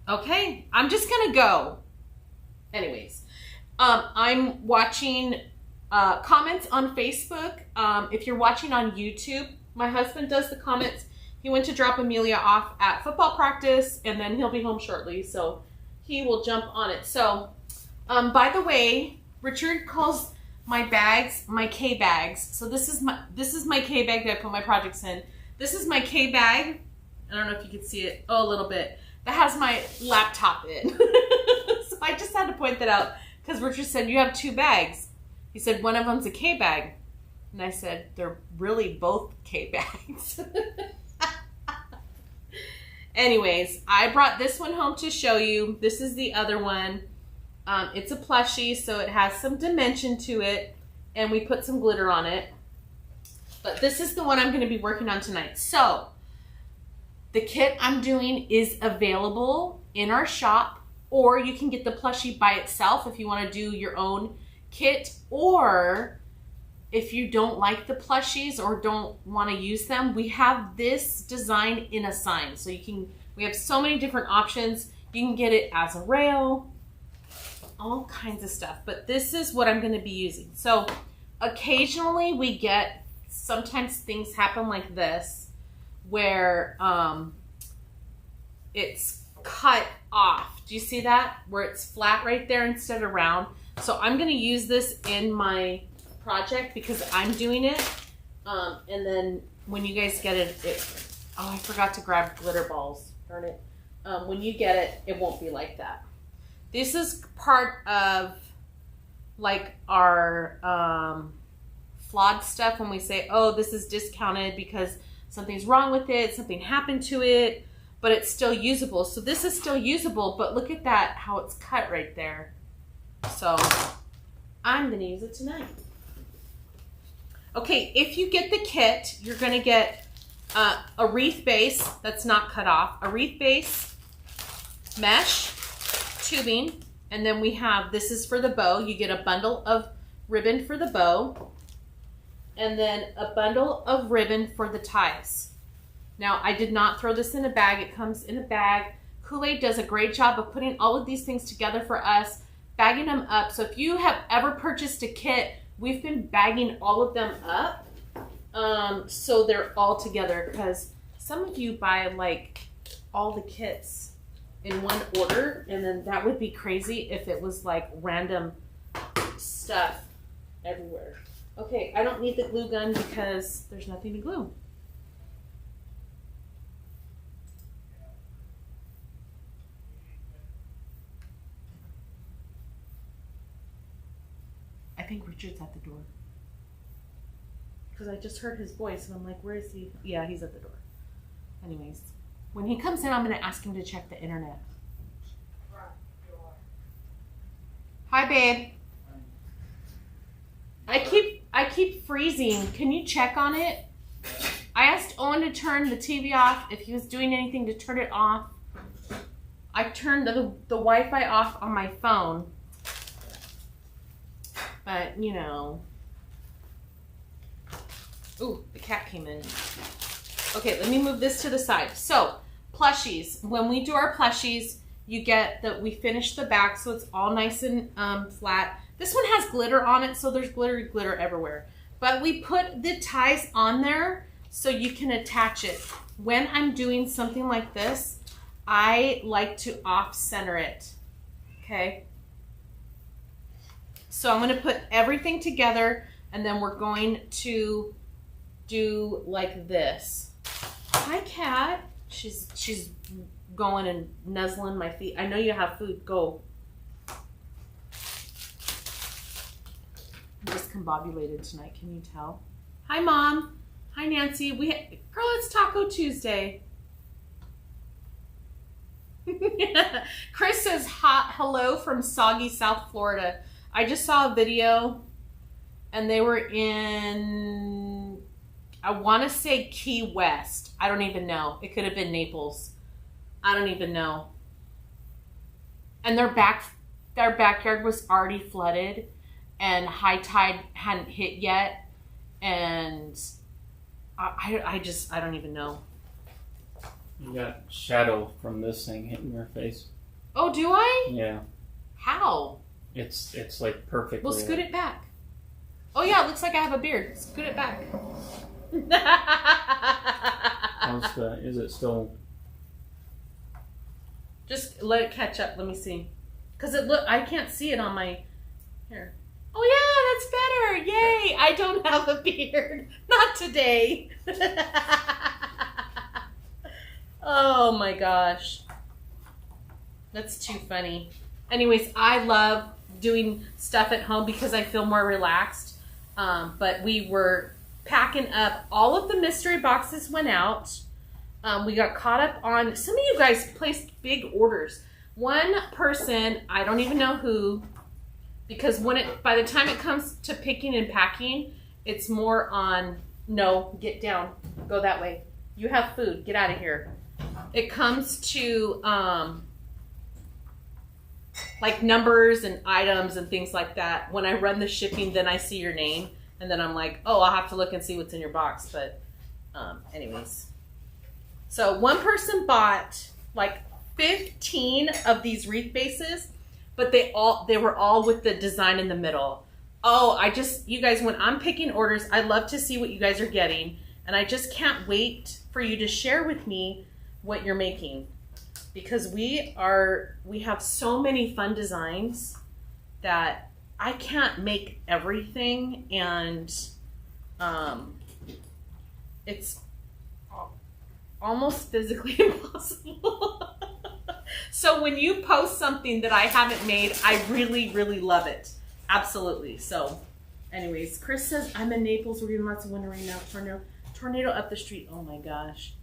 Okay, I'm just gonna go. Anyways, I'm watching comments on Facebook. If you're watching on YouTube, my husband does the comments. He went to drop Amelia off at football practice, and then he'll be home shortly, so he will jump on it. So, by the way, Richard calls my bags my K bags. So this is my K bag that I put my projects in. This is my K bag. I don't know if you can see it. Oh, a little bit. That has my laptop in. So I just had to point that out because Richard said, you have 2 bags. He said, one of them's a K bag. And I said, they're really both K bags. Anyways, I brought this one home to show you. This is the other one. It's a plushie, so it has some dimension to it. And we put some glitter on it. But this is the one I'm going to be working on tonight. So, the kit I'm doing is available in our shop, or you can get the plushie by itself if you want to do your own kit, or if you don't like the plushies or don't want to use them, we have this design in a sign. So we have so many different options. You can get it as a rail, all kinds of stuff, but this is what I'm going to be using. So occasionally we get, sometimes things happen like this, where it's cut off. Do you see that? Where it's flat right there instead of round. So I'm going to use this in my project because I'm doing it. And then when you guys get it, oh, I forgot to grab glitter balls. Darn it. When you get it, it won't be like that. This is part of like our flawed stuff when we say, oh, this is discounted because something's wrong with it, something happened to it, but it's still usable. So this is still usable, but look at that, how it's cut right there. So I'm gonna use it tonight. Okay, if you get the kit, you're gonna get a wreath base that's not cut off, a wreath base, mesh, tubing, and then we have, this is for the bow. You get a bundle of ribbon for the bow, and then a bundle of ribbon for the ties. Now, I did not throw this in a bag. It comes in a bag. Kool-Aid does a great job of putting all of these things together for us, bagging them up. So if you have ever purchased a kit, we've been bagging all of them up so they're all together, because some of you buy like all the kits in one order, and then that would be crazy if it was like random stuff everywhere. Okay, I don't need the glue gun because there's nothing to glue. I think Richard's at the door. Because I just heard his voice and I'm like, where is he? Yeah, he's at the door. Anyways, when he comes in, I'm going to ask him to check the internet. Hi, babe. I keep freezing. Can you check on it? I asked Owen to turn the TV off if he was doing anything to turn it off. I turned the Wi-Fi off on my phone. But, you know. Ooh, the cat came in. Okay, let me move this to the side. So, plushies. When we do our plushies, you get that we finish the back so it's all nice and flat. This one has glitter on it, so there's glitter everywhere. But we put the ties on there so you can attach it. When I'm doing something like this, I like to off-center it, okay? So I'm gonna put everything together, and then we're going to do like this. Hi, cat. She's going and nuzzling my feet. I know you have food, go. I'm discombobulated tonight, can you tell? Hi, Mom. Hi, Nancy. Girl, it's Taco Tuesday. Chris says hello from soggy South Florida. I just saw a video and they were in, I want to say Key West. I don't even know. It could have been Naples. I don't even know. And their backyard was already flooded and high tide hadn't hit yet. And I don't even know. You got shadow from this thing hitting your face. Oh, do I? Yeah. How? It's like perfectly. Well, scoot it back. Oh yeah, it looks like I have a beard. Scoot it back. Is it still? Just let it catch up. Let me see. Cause I can't see it on my here. Oh yeah, that's better. Yay! I don't have a beard. Not today. Oh my gosh. That's too funny. Anyways, I love doing stuff at home because I feel more relaxed. But we were packing up. All of the mystery boxes went out. We got caught up on, some of you guys placed big orders. One person, I don't even know who, because by the time it comes to picking and packing, it's more on, no, get down, go that way. You have food, get out of here. It comes to like numbers and items and things like that. When I run the shipping, then I see your name, and then I'm like, oh, I'll have to look and see what's in your box. But anyways. So one person bought like 15 of these wreath bases, but they were all with the design in the middle. Oh, you guys, when I'm picking orders, I love to see what you guys are getting, and I just can't wait for you to share with me what you're making, because we have so many fun designs that I can't make everything, and it's almost physically impossible. So when you post something that I haven't made, I really, really love it. Absolutely. So anyways, Chris says, I'm in Naples. We're getting lots of wind right now. Tornado up the street. Oh my gosh.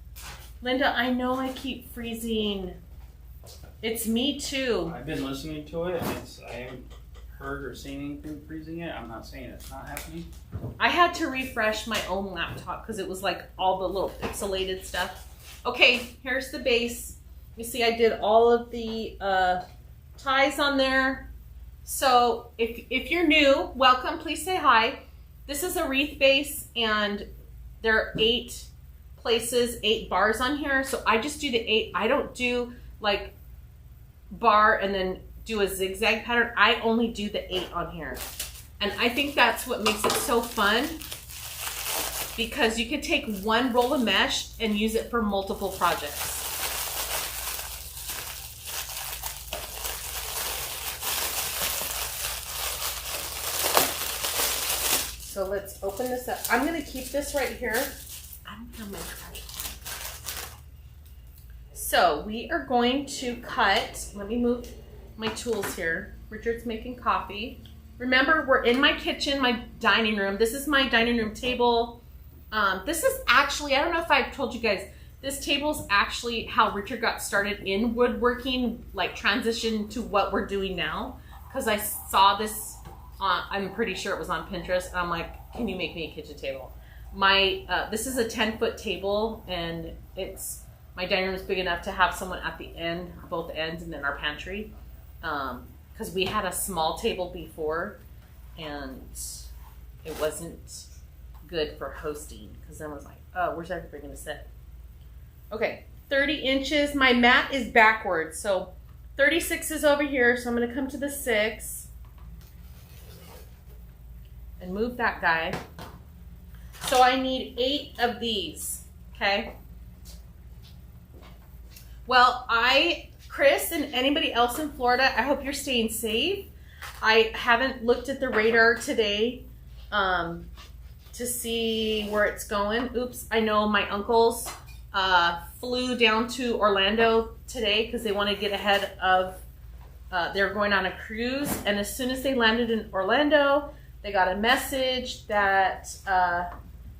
Linda, I know I keep freezing. It's me too. I've been listening to it, and I haven't heard or seen anything freezing yet. I'm not saying it's not happening. I had to refresh my own laptop because it was like all the little pixelated stuff. Okay, here's the base. You see I did all of the ties on there. So if you're new, welcome, please say hi. This is a wreath base, and there are 8 places, 8 bars on here. So I just do the 8. I don't do like bar and then do a zigzag pattern. I only do the 8 on here. And I think that's what makes it so fun, because you could take one roll of mesh and use it for multiple projects. So let's open this up. I'm going to keep this right here. I don't have my trash can. So we are going to cut. Let me move my tools here. Richard's making coffee. Remember, we're in my kitchen, my dining room. This is my dining room table. This is actually, I don't know if I've told you guys, this table's actually how Richard got started in woodworking, like transition to what we're doing now. Because I saw this, I'm pretty sure it was on Pinterest, and I'm like, can you make me a kitchen table? This is a 10-foot table, and my dining room is big enough to have someone at the end, both ends, and then our pantry. Because we had a small table before, and it wasn't good for hosting, because then I was like, oh, where's everybody going to sit? Okay, 30 inches. My mat is backwards, so 36 is over here, so I'm going to come to the 6 and move that guy. So I need 8 of these, okay? Well, Chris and anybody else in Florida, I hope you're staying safe. I haven't looked at the radar today to see where it's going. Oops, I know my uncles flew down to Orlando today because they want to get ahead of, they're going on a cruise. And as soon as they landed in Orlando, they got a message that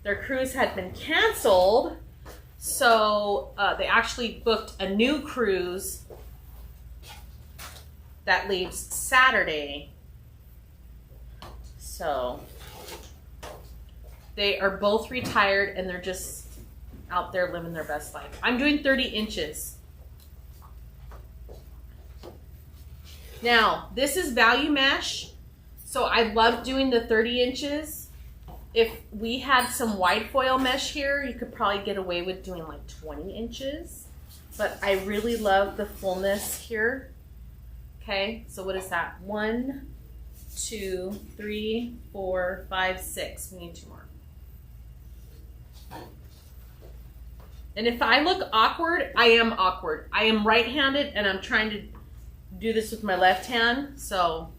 their cruise had been canceled. So they actually booked a new cruise that leaves Saturday. So they are both retired, and they're just out there living their best life. I'm doing 30 inches. Now, this is value mesh, so I love doing the 30 inches. If we had some wide foil mesh here, you could probably get away with doing like 20 inches. But I really love the fullness here. Okay, so what is that? 1, 2, 3, 4, 5, 6. We need 2 more. And if I look awkward, I am awkward. I am right-handed and I'm trying to do this with my left hand, so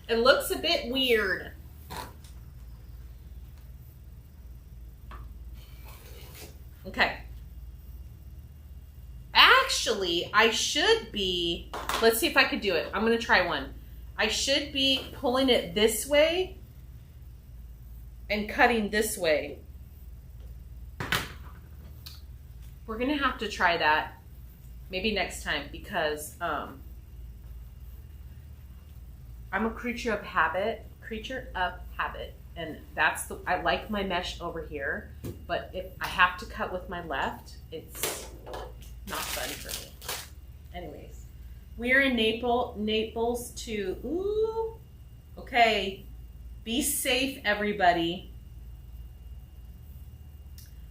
it looks a bit weird. Okay. Actually, I should be, let's see if I could do it. I'm going to try one. I should be pulling it this way and cutting this way. We're going to have to try that maybe next time because I'm a creature of habit, and that's the, I like my mesh over here, but if I have to cut with my left, it's not fun for me. Anyways, we're in Naples to, ooh, okay, be safe, everybody.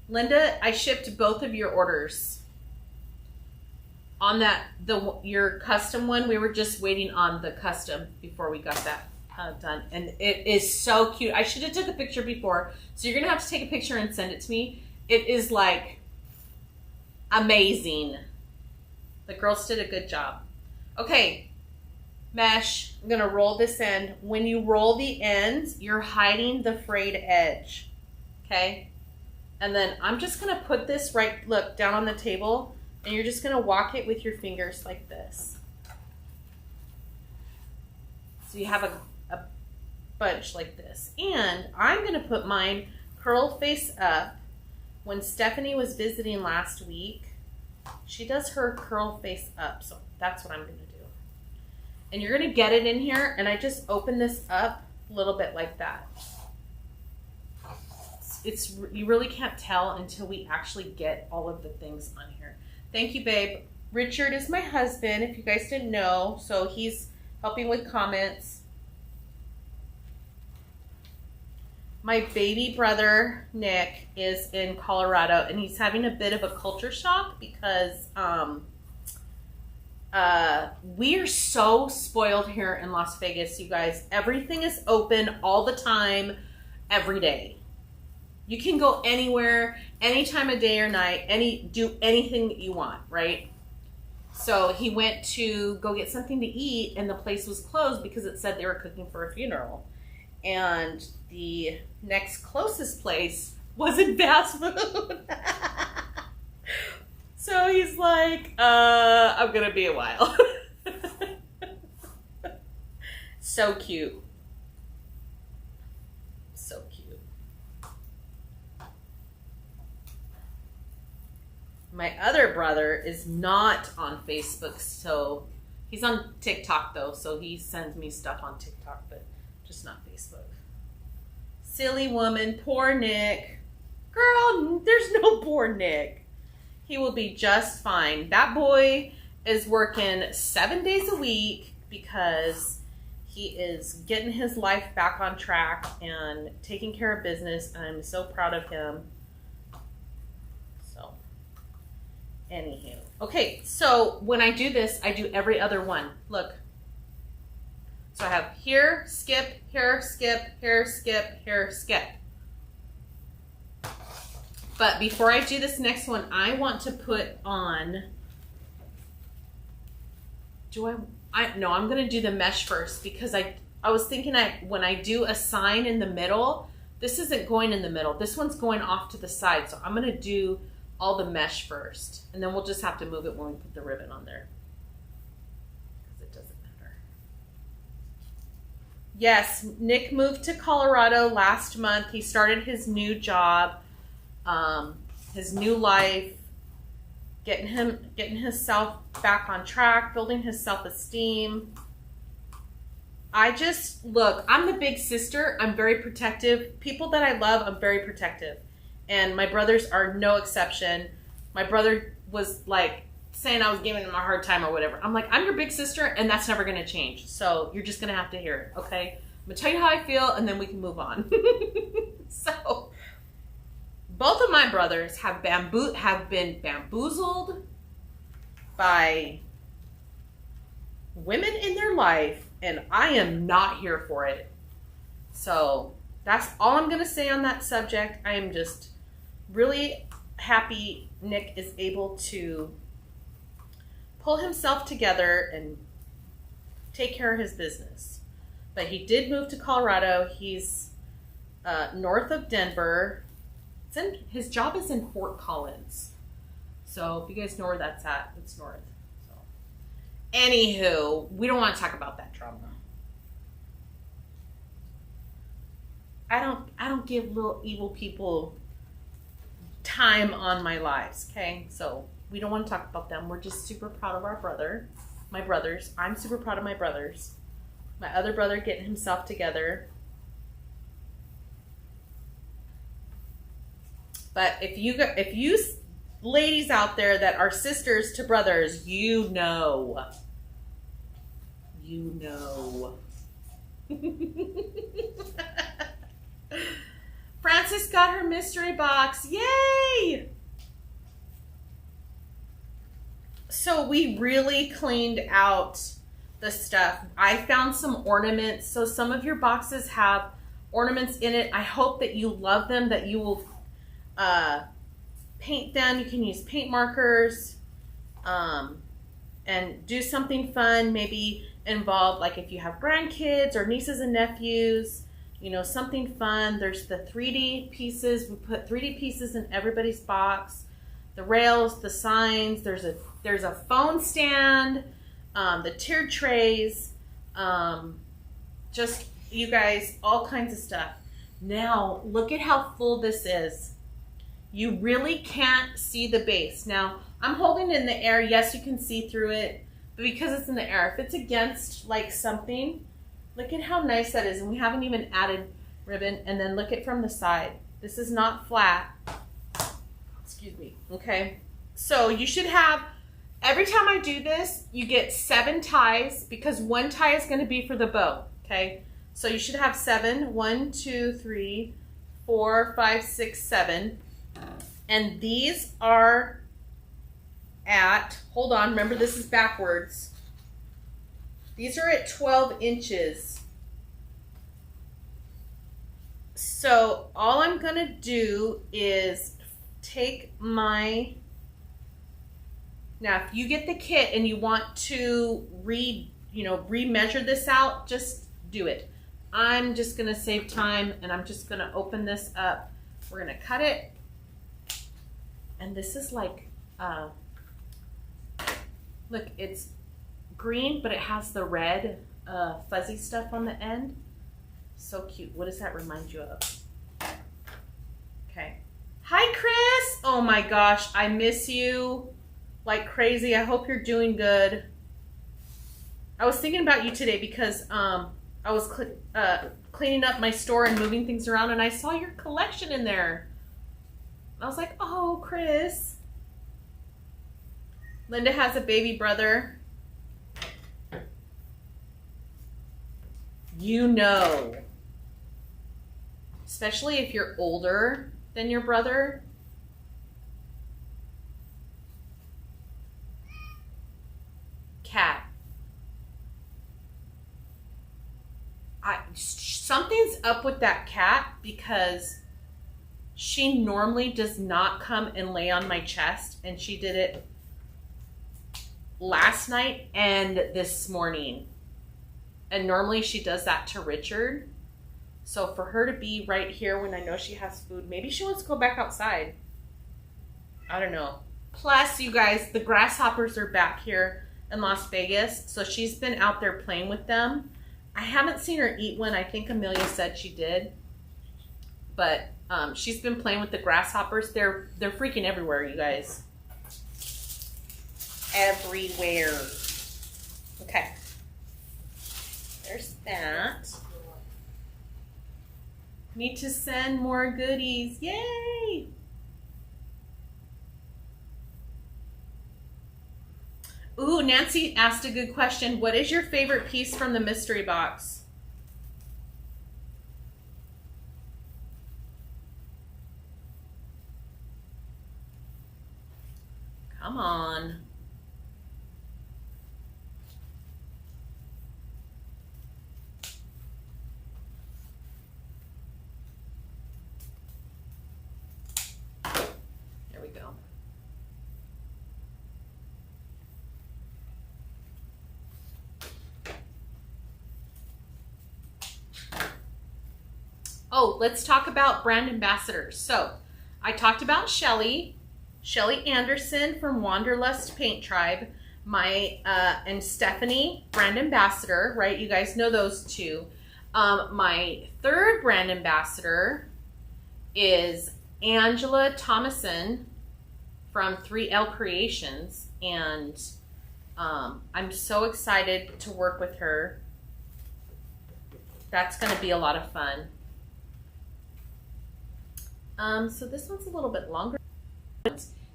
Linda, I shipped both of your orders. On that, your custom one, we were just waiting on the custom before we got that done. And it is so cute. I should have took a picture before. So you're going to have to take a picture and send it to me. It is like amazing. The girls did a good job. Okay, mesh, I'm going to roll this end. When you roll the ends, you're hiding the frayed edge. Okay? And then I'm just going to put this look, down on the table. And you're just going to walk it with your fingers like this. So you have a bunch like this. And I'm going to put mine curl face up. When Stephanie was visiting last week, she does her curl face up. So that's what I'm going to do. And you're going to get it in here. And I just open this up a little bit like that. You really can't tell until we actually get all of the things on here. Thank you, babe. Richard is my husband, if you guys didn't know. So he's helping with comments. My baby brother, Nick, is in Colorado, and he's having a bit of a culture shock because we are so spoiled here in Las Vegas, you guys. Everything is open all the time, every day. You can go anywhere, any time of day or night, do anything that you want, right? So he went to go get something to eat, and the place was closed because it said they were cooking for a funeral. And the next closest place was in fast food. So he's like, I'm gonna be a while. So cute. So cute. My other brother is not on Facebook, so he's on TikTok though, so he sends me stuff on TikTok, but just not Facebook. Silly woman, poor Nick. Girl, there's no poor Nick. He will be just fine. That boy is working 7 days a week because he is getting his life back on track and taking care of business, and I'm so proud of him. So, anywho. Okay, so when I do this, I do every other one. Look. So I have here, skip, here, skip, here, skip, here, skip. But before I do this next one, I want to put on, no, I'm going to do the mesh first because I was thinking when I do a sign in the middle, this isn't going in the middle. This one's going off to the side. So I'm going to do all the mesh first. And then we'll just have to move it when we put the ribbon on there. Because it doesn't matter. Yes, Nick moved to Colorado last month. He started his new job, his new life, getting himself back on track, building his self-esteem. Look, I'm the big sister. I'm very protective. People that I love, I'm very protective. And my brothers are no exception. My brother was like saying I was giving him a hard time or whatever. I'm like, I'm your big sister, and that's never going to change. So you're just going to have to hear it, okay? I'm going to tell you how I feel, and then we can move on. So both of my brothers have been bamboozled by women in their life, and I am not here for it. So that's all I'm going to say on that subject. I am just really happy Nick is able to pull himself together and take care of his business. But he did move to Colorado. He's north of Denver. His job is in Fort Collins. So if you guys know where that's at, it's north. So, anywho, we don't want to talk about that drama. I don't give little evil people time on my lives, okay? So we don't want to talk about them. We're just super proud of my brothers. I'm super proud of my brothers. My other brother getting himself together. But if you ladies out there that are sisters to brothers, you know. Frances got her mystery box. Yay! So we really cleaned out the stuff. I found some ornaments. So some of your boxes have ornaments in it. I hope that you love them, that you will paint them. You can use paint markers and do something fun. Maybe involve, like if you have grandkids or nieces and nephews, you know, something fun. There's the 3D pieces. We put 3D pieces in everybody's box. The rails, the signs. There's a phone stand. The tiered trays. Just, you guys, all kinds of stuff. Now, look at how full this is. You really can't see the base. Now, I'm holding it in the air. Yes, you can see through it. But because it's in the air, if it's against like something, look at how nice that is. And we haven't even added ribbon. And then look at from the side. This is not flat. Excuse me. Okay. So you should have, every time I do this, you get 7 ties because 1 tie is going to be for the bow. Okay. So you should have 7. 1, 2, 3, 4, 5, 6, 7. And these are at, hold on, remember this is backwards. These are at 12 inches. So all I'm going to do is take my, now if you get the kit and you want to remeasure this out, just do it. I'm just going to save time and I'm just going to open this up. We're going to cut it. And this is like, look, it's green, but it has the red fuzzy stuff on the end. So cute. What does that remind you of? Okay. Hi, Chris. Oh my gosh, I miss you like crazy. I hope you're doing good. I was thinking about you today because I was cleaning up my store and moving things around, and I saw your collection in there. I was like, oh, Chris. Linda has a baby brother. You know. Especially if you're older than your brother. Cat. Something's up with that cat because she normally does not come and lay on my chest, and she did it last night and this morning. And normally she does that to Richard. So for her to be right here when I know she has food, maybe she wants to go back outside. I don't know. Plus, you guys, the grasshoppers are back here in Las Vegas. So she's been out there playing with them. I haven't seen her eat one. I think Amelia said she did. But she's been playing with the grasshoppers. They're freaking everywhere, you guys. Everywhere. Okay. There's that. Need to send more goodies. Yay! Ooh, Nancy asked a good question. What is your favorite piece from the mystery box? Come on. Oh, let's talk about brand ambassadors. So I talked about Shelly Anderson from Wanderlust Paint Tribe, and Stephanie, brand ambassador, right? You guys know those two. My third brand ambassador is Angela Thomason from 3L Creations, and I'm so excited to work with her. That's going to be a lot of fun. So this one's a little bit longer.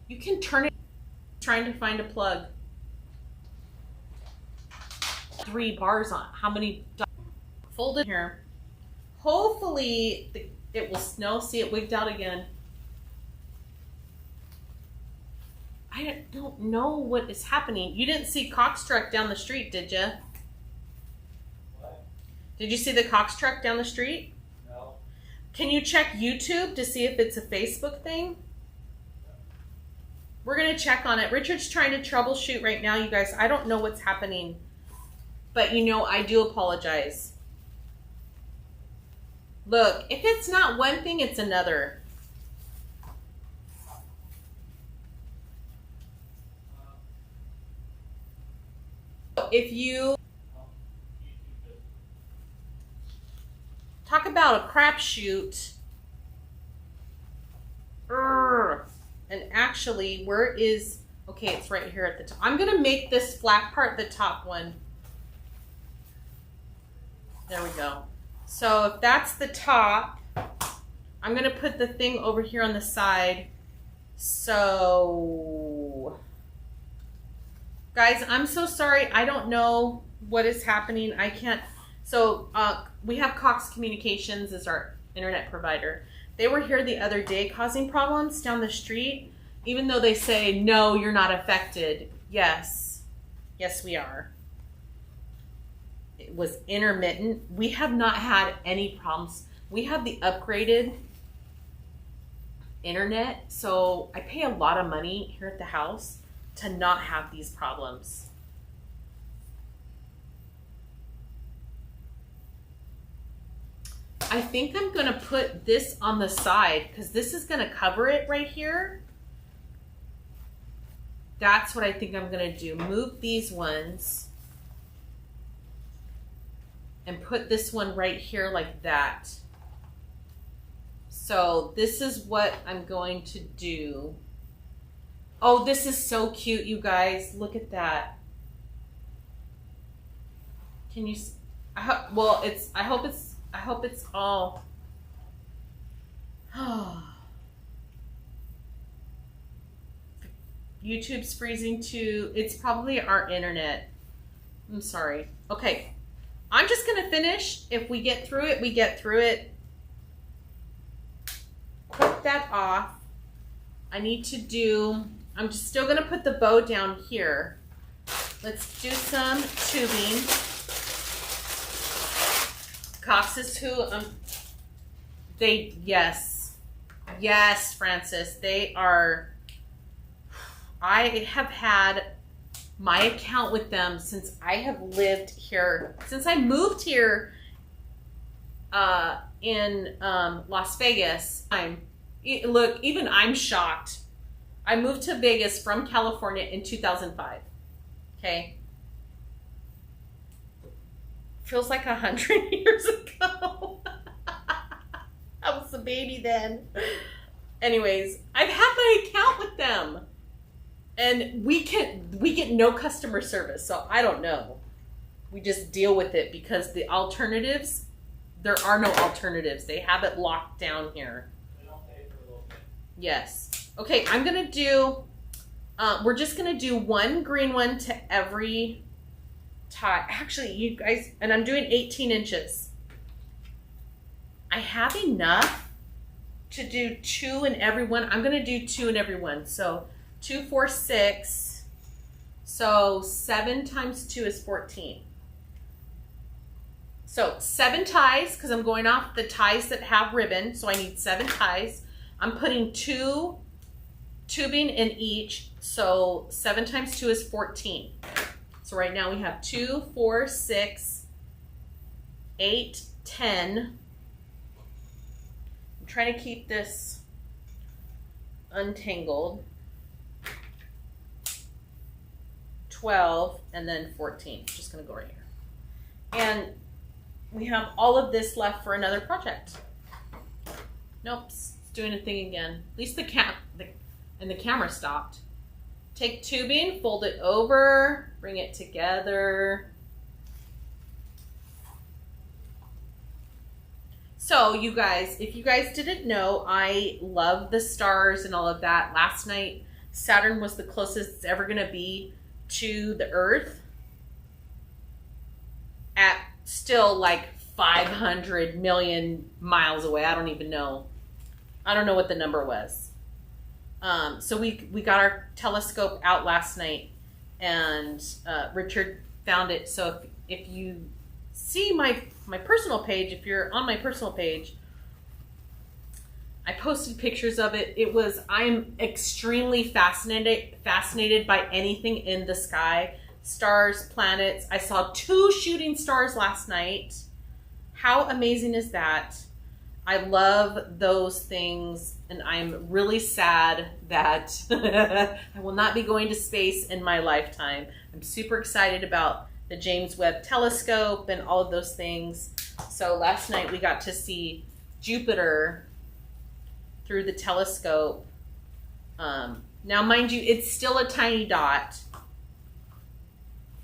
You can turn it, trying to find a plug. 3 bars on. How many? Fold it here. Hopefully it will snow. See, it wigged out again. I don't know what is happening. You didn't see Cox truck down the street, did you? What? Did you see the Cox truck down the street? No. Can you check YouTube to see if it's a Facebook thing? We're going to check on it. Richard's trying to troubleshoot right now, you guys. I don't know what's happening. But you know, I do apologize. Look, if it's not one thing, it's another. If you talk about a crapshoot, and actually, where is, okay, it's right here at the top. I'm going to make this flat part the top one. There we go. So if that's the top, I'm going to put the thing over here on the side. So, guys, I'm so sorry. I don't know what is happening. I can't. So we have Cox Communications as our internet provider. They were here the other day causing problems down the street, even though they say, no, you're not affected. Yes. Yes, we are. It was intermittent. We have not had any problems. We have the upgraded internet, so I pay a lot of money here at the house to not have these problems. I think I'm going to put this on the side because this is going to cover it right here. That's what I think I'm going to do. Move these ones and put this one right here like that. So this is what I'm going to do. Oh, this is so cute, you guys. Look at that. Can you? Well, it's. I hope it's all. YouTube's freezing too. It's probably our internet. I'm sorry. Okay. I'm just going to finish. If we get through it, we get through it. Clip that off. I need to do, I'm just still going to put the bow down here. Let's do some tubing. Cox is who, yes, Francis, they are, I have had my account with them since I have lived here, since I moved here in Las Vegas. Look, even I'm shocked. I moved to Vegas from California in 2005. Okay. Feels like 100 years ago. I was a baby then. Anyways, I've had my account with them. And we get no customer service, so I don't know. We just deal with it because the alternatives, there are no alternatives. They have it locked down here. They don't pay for a little bit. Yes. Okay, I'm going to do, we're just going to do one green one to every tie. Actually, you guys, and I'm doing 18 inches. I have enough to do 2 in every one. I'm going to do 2 in every one. So 2, 4, 6. So 7 times 2 is 14. So 7 ties, because I'm going off the ties that have ribbon. So I need 7 ties. I'm putting 2 tubing in each. So 7 times 2 is 14. So right now we have 2, 4, 6, 8, 10, trying to keep this untangled. 12 and then 14. Just gonna go right here. And we have all of this left for another project. Nope, it's doing a thing again. At least the camera stopped. Take tubing, fold it over, bring it together. So you guys, if you guys didn't know, I love the stars and all of that. Last night, Saturn was the closest it's ever gonna be to the Earth at still like 500 million miles away. I don't even know. I don't know what the number was. So we got our telescope out last night, and Richard found it. So if you see my personal page, if you're on my personal page, I posted pictures of it. I'm extremely fascinated by anything in the sky. Stars, planets. I saw 2 shooting stars last night. How amazing is that? I love those things, and I'm really sad that I will not be going to space in my lifetime. I'm super excited about the James Webb Telescope and all of those things. So last night we got to see Jupiter through the telescope. Now, mind you, it's still a tiny dot,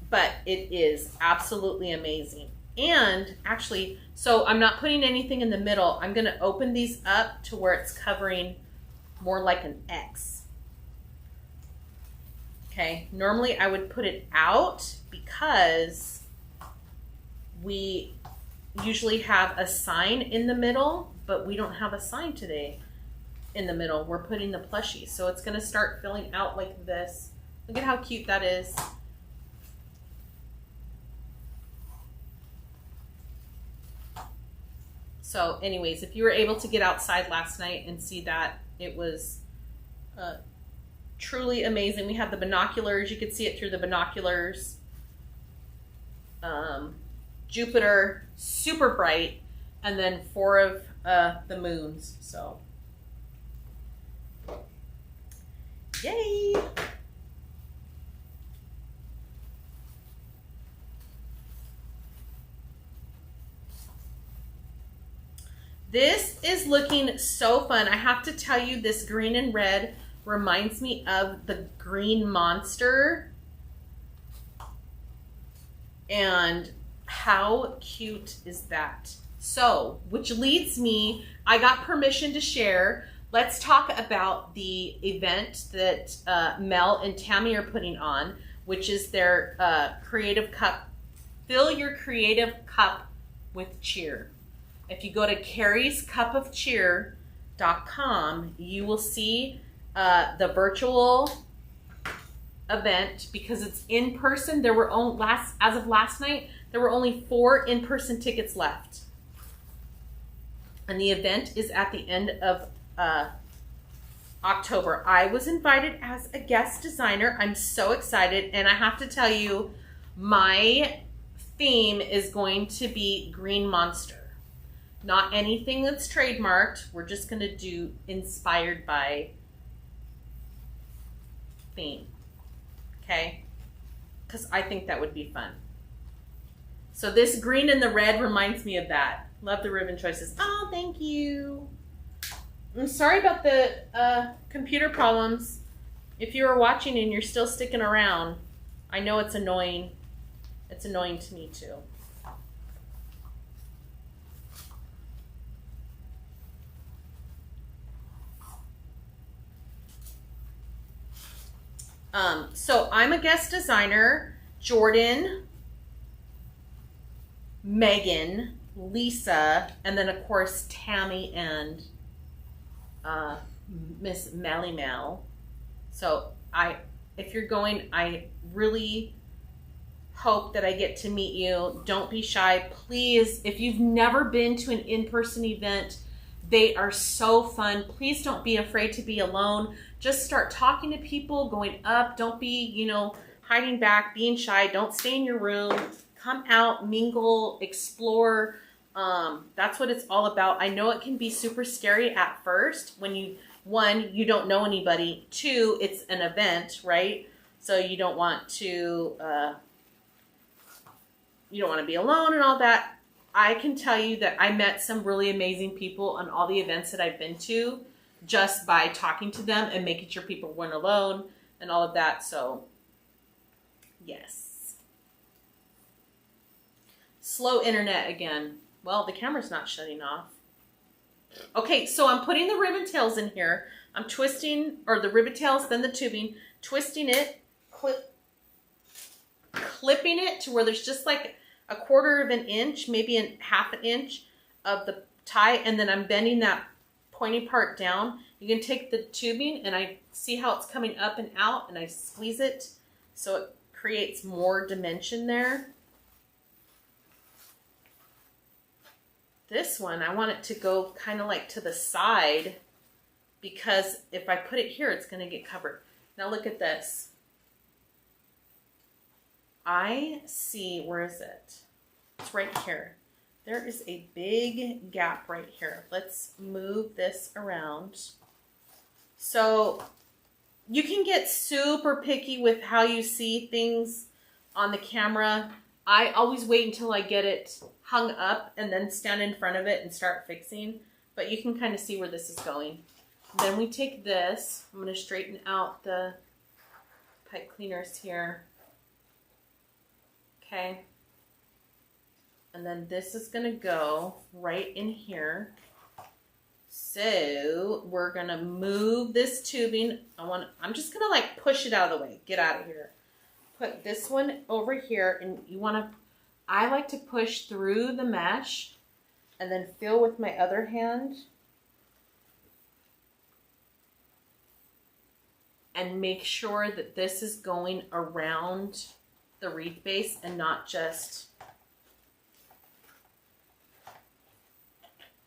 but it is absolutely amazing. And actually, so I'm not putting anything in the middle. I'm going to open these up to where it's covering more like an X. Okay, normally I would put it out because we usually have a sign in the middle, but we don't have a sign today in the middle. We're putting the plushie. So it's going to start filling out like this. Look at how cute that is. So anyways, if you were able to get outside last night and see that, it was truly amazing. We had the binoculars. You could see it through the binoculars. Jupiter, super bright. And then 4 of the moons. So, yay! This is looking so fun. I have to tell you, this green and red reminds me of the green monster. And how cute is that? So, which leads me, I got permission to share. Let's talk about the event that Mel and Tammy are putting on, which is their creative cup. Fill your creative cup with cheer. If you go to carriescupofcheer.com, you will see the virtual event, because it's in person. There were only as of last night, there were only 4 in-person tickets left. And the event is at the end of October. I was invited as a guest designer. I'm so excited, and I have to tell you, my theme is going to be Green Monster. Not anything that's trademarked. We're just going to do inspired by theme. Okay? Because I think that would be fun. So this green and the red reminds me of that. Love the ribbon choices. Oh, thank you. I'm sorry about the computer problems. If you are watching and you're still sticking around, I know it's annoying. It's annoying to me too. So I'm a guest designer. Jordan, Megan, Lisa, and then of course Tammy and Miss Melly Mel. So if you're going, I really hope that I get to meet you. Don't be shy, please. If you've never been to an in-person event, they are so fun. Please don't be afraid to be alone. Just start talking to people, going up. Don't be, hiding back, being shy. Don't stay in your room. Come out, mingle, explore. That's what it's all about. I know it can be super scary at first when you, one, you don't know anybody. Two, it's an event, right? So you don't want to be alone and all that. I can tell you that I met some really amazing people on all the events that I've been to just by talking to them and making sure people weren't alone and all of that. So, yes. Slow internet again. Well, the camera's not shutting off. Okay, so I'm putting the ribbon tails in here. I'm twisting, or the ribbon tails, then the tubing, twisting it, clipping it to where there's just like a 1/4 of an inch, maybe a 1/2 an inch of the tie, and then I'm bending that pointy part down. You can take the tubing, and I see how it's coming up and out, and I squeeze it so it creates more dimension there. This one, I want it to go kind of like to the side, because if I put it here, it's going to get covered. Now look at this. I see, where is it? It's right here. There is a big gap right here. Let's move this around. So you can get super picky with how you see things on the camera. I always wait until I get it hung up and then stand in front of it and start fixing. But you can kind of see where this is going. Then we take this. I'm going to straighten out the pipe cleaners here. Okay. And then this is going to go right in here. So we're going to move this tubing. I'm just going to like push it out of the way. Get out of here. Put this one over here, and I like to push through the mesh and then feel with my other hand and make sure that this is going around the wreath base and not just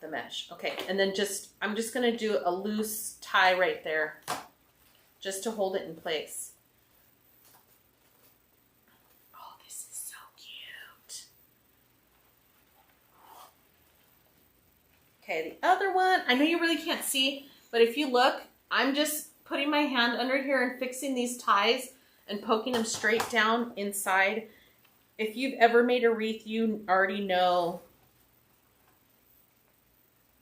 the mesh. Okay, and then I'm just going to do a loose tie right there just to hold it in place. Oh, this is so cute. Okay, the other one, I know you really can't see, but if you look, I'm just putting my hand under here and fixing these ties and poking them straight down inside. If you've ever made a wreath, you already know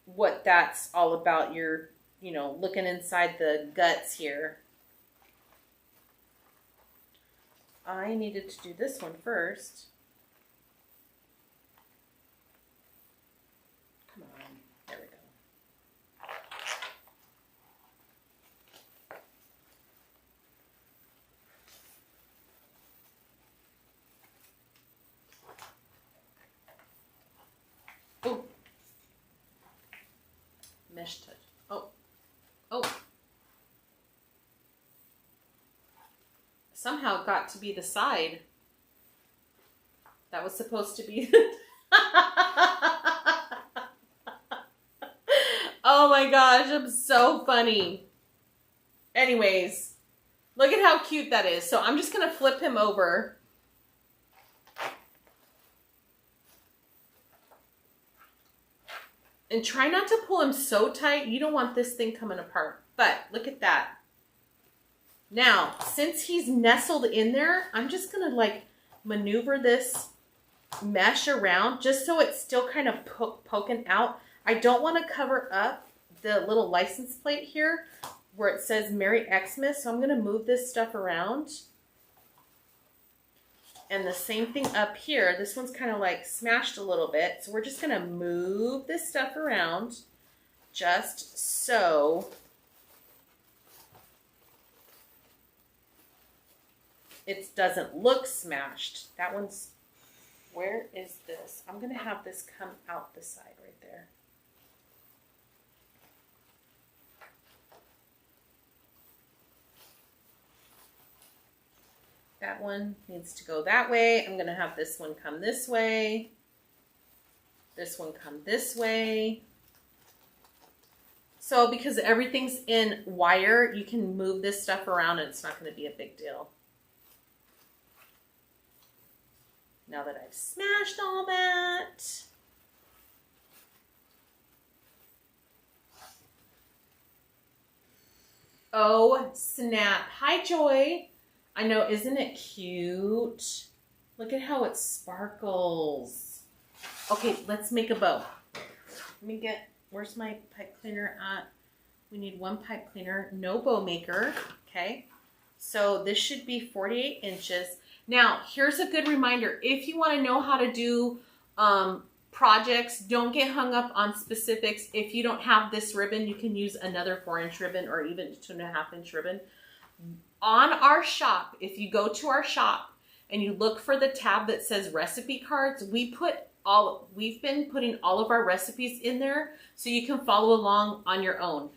what that's all about. You're, looking inside the guts here. I needed to do this one first. Come on, there we go. Oh. Mesh touch. Oh. Somehow it got to be the side. That was supposed to be. Oh my gosh, I'm so funny. Anyways, look at how cute that is. So I'm just going to flip him over. And try not to pull him so tight. You don't want this thing coming apart. But look at that. Now, since he's nestled in there, I'm just going to like maneuver this mesh around just so it's still kind of poking out. I don't want to cover up the little license plate here where it says Merry Xmas. So I'm going to move this stuff around. And the same thing up here. This one's kind of like smashed a little bit. So we're just going to move this stuff around just so it doesn't look smashed. That one's, where is this? I'm going to have this come out the side right there. That one needs to go that way. I'm going to have this one come this way. This one come this way. So because everything's in wire, you can move this stuff around and it's not going to be a big deal. Now that I've smashed all that, Oh, snap. Hi, Joy. I know, isn't it cute? Look at how it sparkles. Okay, let's make a bow. Let me get, where's my pipe cleaner at? We need one pipe cleaner, no bow maker, okay? So this should be 48 inches. Now, here's a good reminder. If you want to know how to do projects, don't get hung up on specifics. If you don't have this ribbon, you can use another 4-inch ribbon or even 2.5-inch ribbon. On our shop, if you go to our shop and you look for the tab that says recipe cards, we've been putting all of our recipes in there so you can follow along on your own.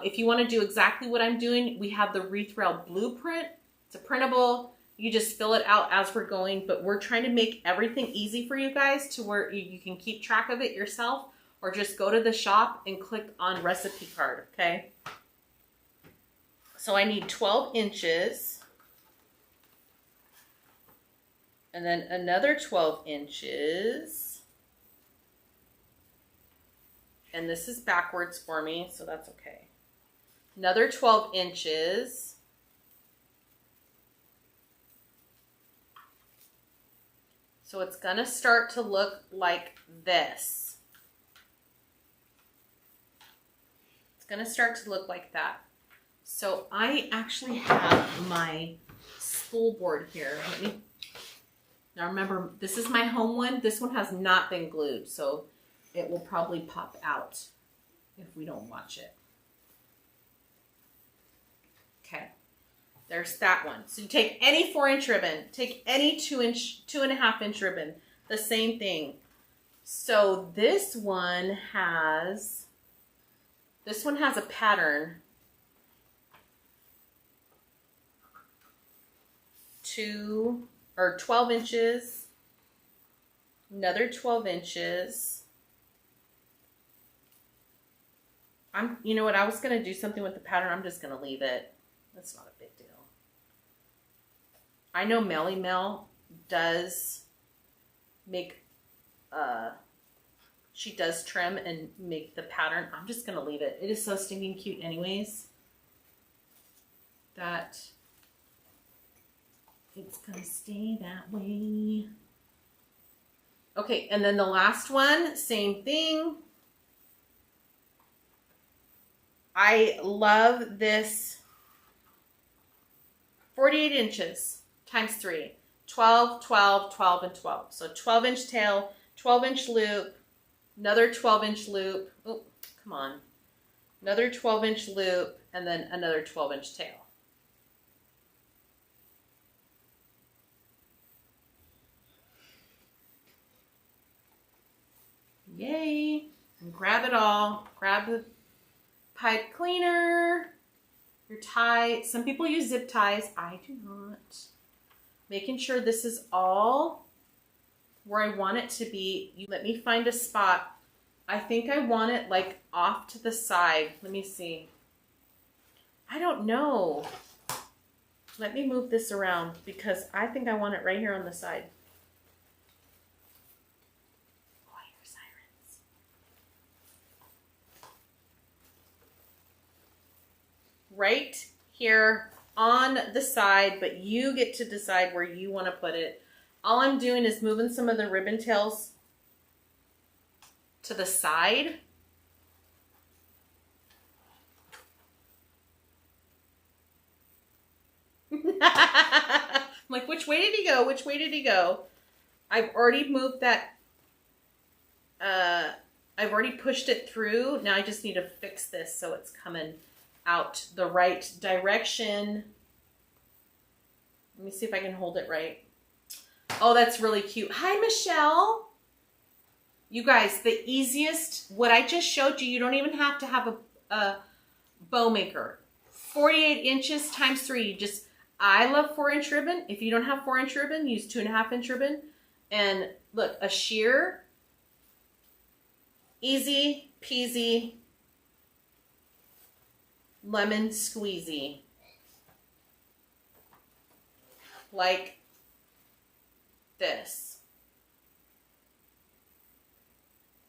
If you want to do exactly what I'm doing, we have the wreath rail blueprint. It's a printable. You just fill it out as we're going, but we're trying to make everything easy for you guys to where you can keep track of it yourself, or just go to the shop and click on recipe card, okay? So I need 12 inches. And then another 12 inches. And this is backwards for me, so that's okay. Another 12 inches. So it's gonna start to look like this. It's gonna start to look like that. So I actually have my spool board here. Now remember, this is my home one. This one has not been glued, so it will probably pop out if we don't watch it. Okay, there's that one. So you take any 4-inch ribbon, take any 2.5-inch ribbon, the same thing. So this one has a pattern. 12 inches, another 12 inches. You know what, I was going to do something with the pattern. I'm just going to leave it. That's not a big deal. I know Melly Mel does make, she does trim and make the pattern. I'm just going to leave it. It is so stinking cute anyways that it's going to stay that way. Okay, and then the last one, same thing. I love this 48 inches times 3. 12, 12, 12, and 12. So 12-inch tail, 12-inch loop, another 12-inch loop. Oh, come on. Another 12-inch loop, and then another 12-inch tail. Yay. And grab it all. Grab the pipe cleaner, your tie. Some people use zip ties. I do not. Making sure this is all where I want it to be. You let me find a spot. I think I want it like off to the side. Let me see. I don't know. Let me move this around because I think I want it right here on the side. Right here on the side, but you get to decide where you want to put it. All I'm doing is moving some of the ribbon tails to the side. I'm like, which way did he go? Which way did he go? I've already moved that. I've already pushed it through. Now I just need to fix this so it's coming out the right direction. Let me see if I can hold it right. Oh, that's really cute. Hi, Michelle. You guys, the easiest, what I just showed you, you don't even have to have a bow maker. 48 inches times 3. I love 4-inch ribbon. If you don't have 4-inch ribbon, use 2.5-inch ribbon. And look, a shear, easy peasy, lemon squeezy. Like this.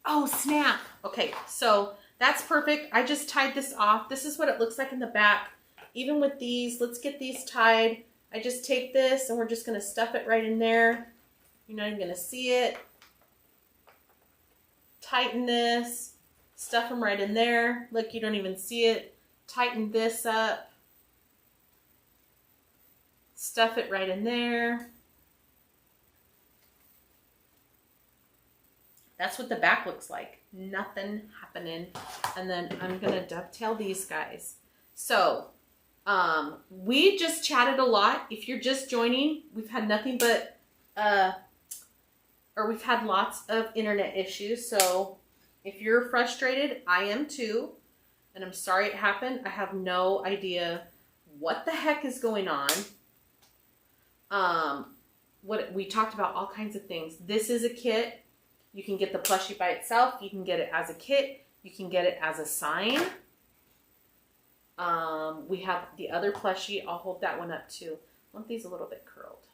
Oh, snap. Okay, so that's perfect. I just tied this off. This is what it looks like in the back. even with these, let's get these tied. I just take this and we're just going to stuff it right in there. You're not even going to see it. Tighten this. Stuff them right in there. Look, you don't even see it. Tighten this up. Stuff it right in there. That's what the back looks like. Nothing happening. And then I'm going to dovetail these guys. So, we just chatted a lot. If you're just joining, we've had nothing but, or we've had lots of internet issues. So, if you're frustrated, I am too. And I'm sorry it happened. I have no idea what the heck is going on. We talked about all kinds of things. This is a kit. You can get the plushie by itself. You can get it as a kit. You can get it as a sign. We have the other plushie. I'll hold that one up too. I want these a little bit curled.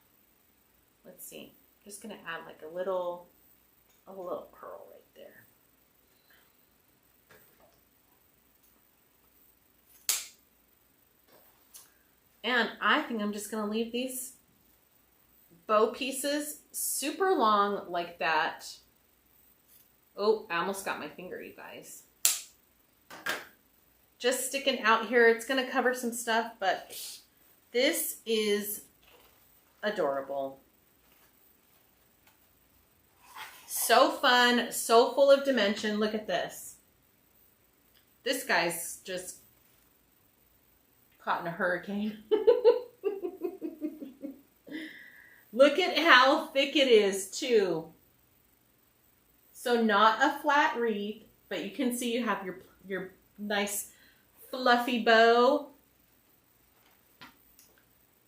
Let's see. I'm just going to add like a little curl right there. And I think I'm just going to leave these bow pieces super long like that. Oh, I almost got my finger, you guys. Just sticking out here. It's going to cover some stuff, but this is adorable. So fun, so full of dimension. Look at this. This guy's just caught in a hurricane. Look at how thick it is, too. So not a flat wreath, but you can see you have your nice fluffy bow.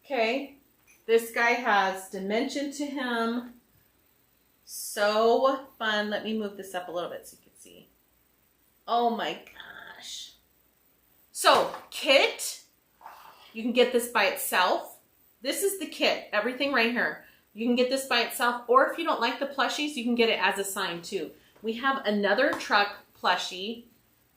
Okay, this guy has dimension to him. So fun. Let me move this up a little bit so you can see. Oh my gosh. So, kit, you can get this by itself. This is the kit, everything right here. You can get this by itself, or if you don't like the plushies, you can get it as a sign too. We have another truck plushie.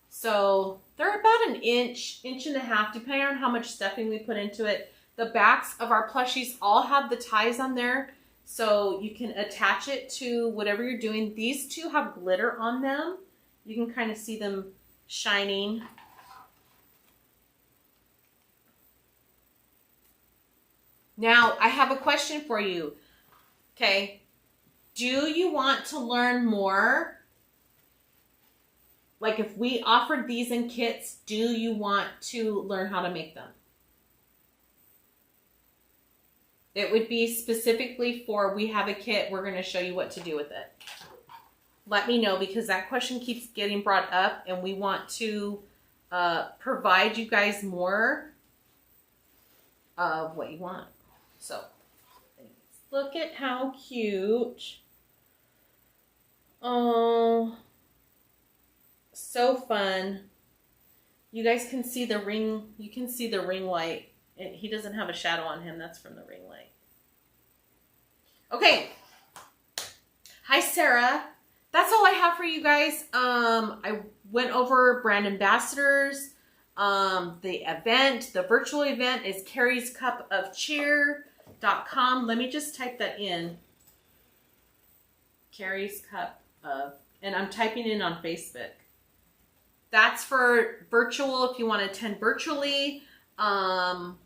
So they're about an inch, inch and a half, depending on how much stuffing we put into it. The backs of our plushies all have the ties on there, so you can attach it to whatever you're doing. These two have glitter on them. You can kind of see them shining. Now, I have a question for you. Okay, do you want to learn more? Like if we offered these in kits, do you want to learn how to make them? It would be specifically for, we have a kit, we're going to show you what to do with it. Let me know, because that question keeps getting brought up and we want to provide you guys more of what you want. So, look at how cute. Oh, so fun. You guys can see the ring. You can see the ring light. He doesn't have a shadow on him. That's from the ring light. Okay. Hi, Sarah. That's all I have for you guys. I went over brand ambassadors. The event, the virtual event is carriescupofcheer.com. Let me just type that in. Carrie's Cup of, and I'm typing in on Facebook. That's for virtual if you want to attend virtually. What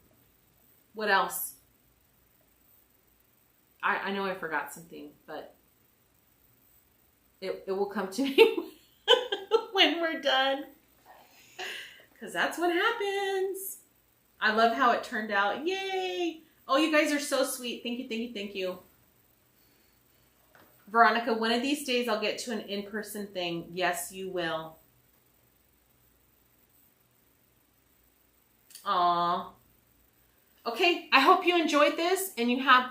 else? I know I forgot something, but it will come to me when we're done. Because that's what happens. I love how it turned out. Yay! Oh, you guys are so sweet. Thank you, thank you, thank you. Veronica, one of these days I'll get to an in-person thing. Yes, you will. Aww. Okay, I hope you enjoyed this and you have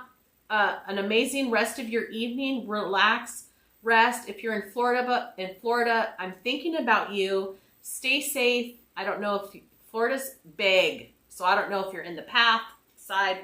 an amazing rest of your evening. Relax, rest. If you're in Florida, I'm thinking about you. Stay safe. I don't know if Florida's big, so I don't know if you're in the path, side, whatever.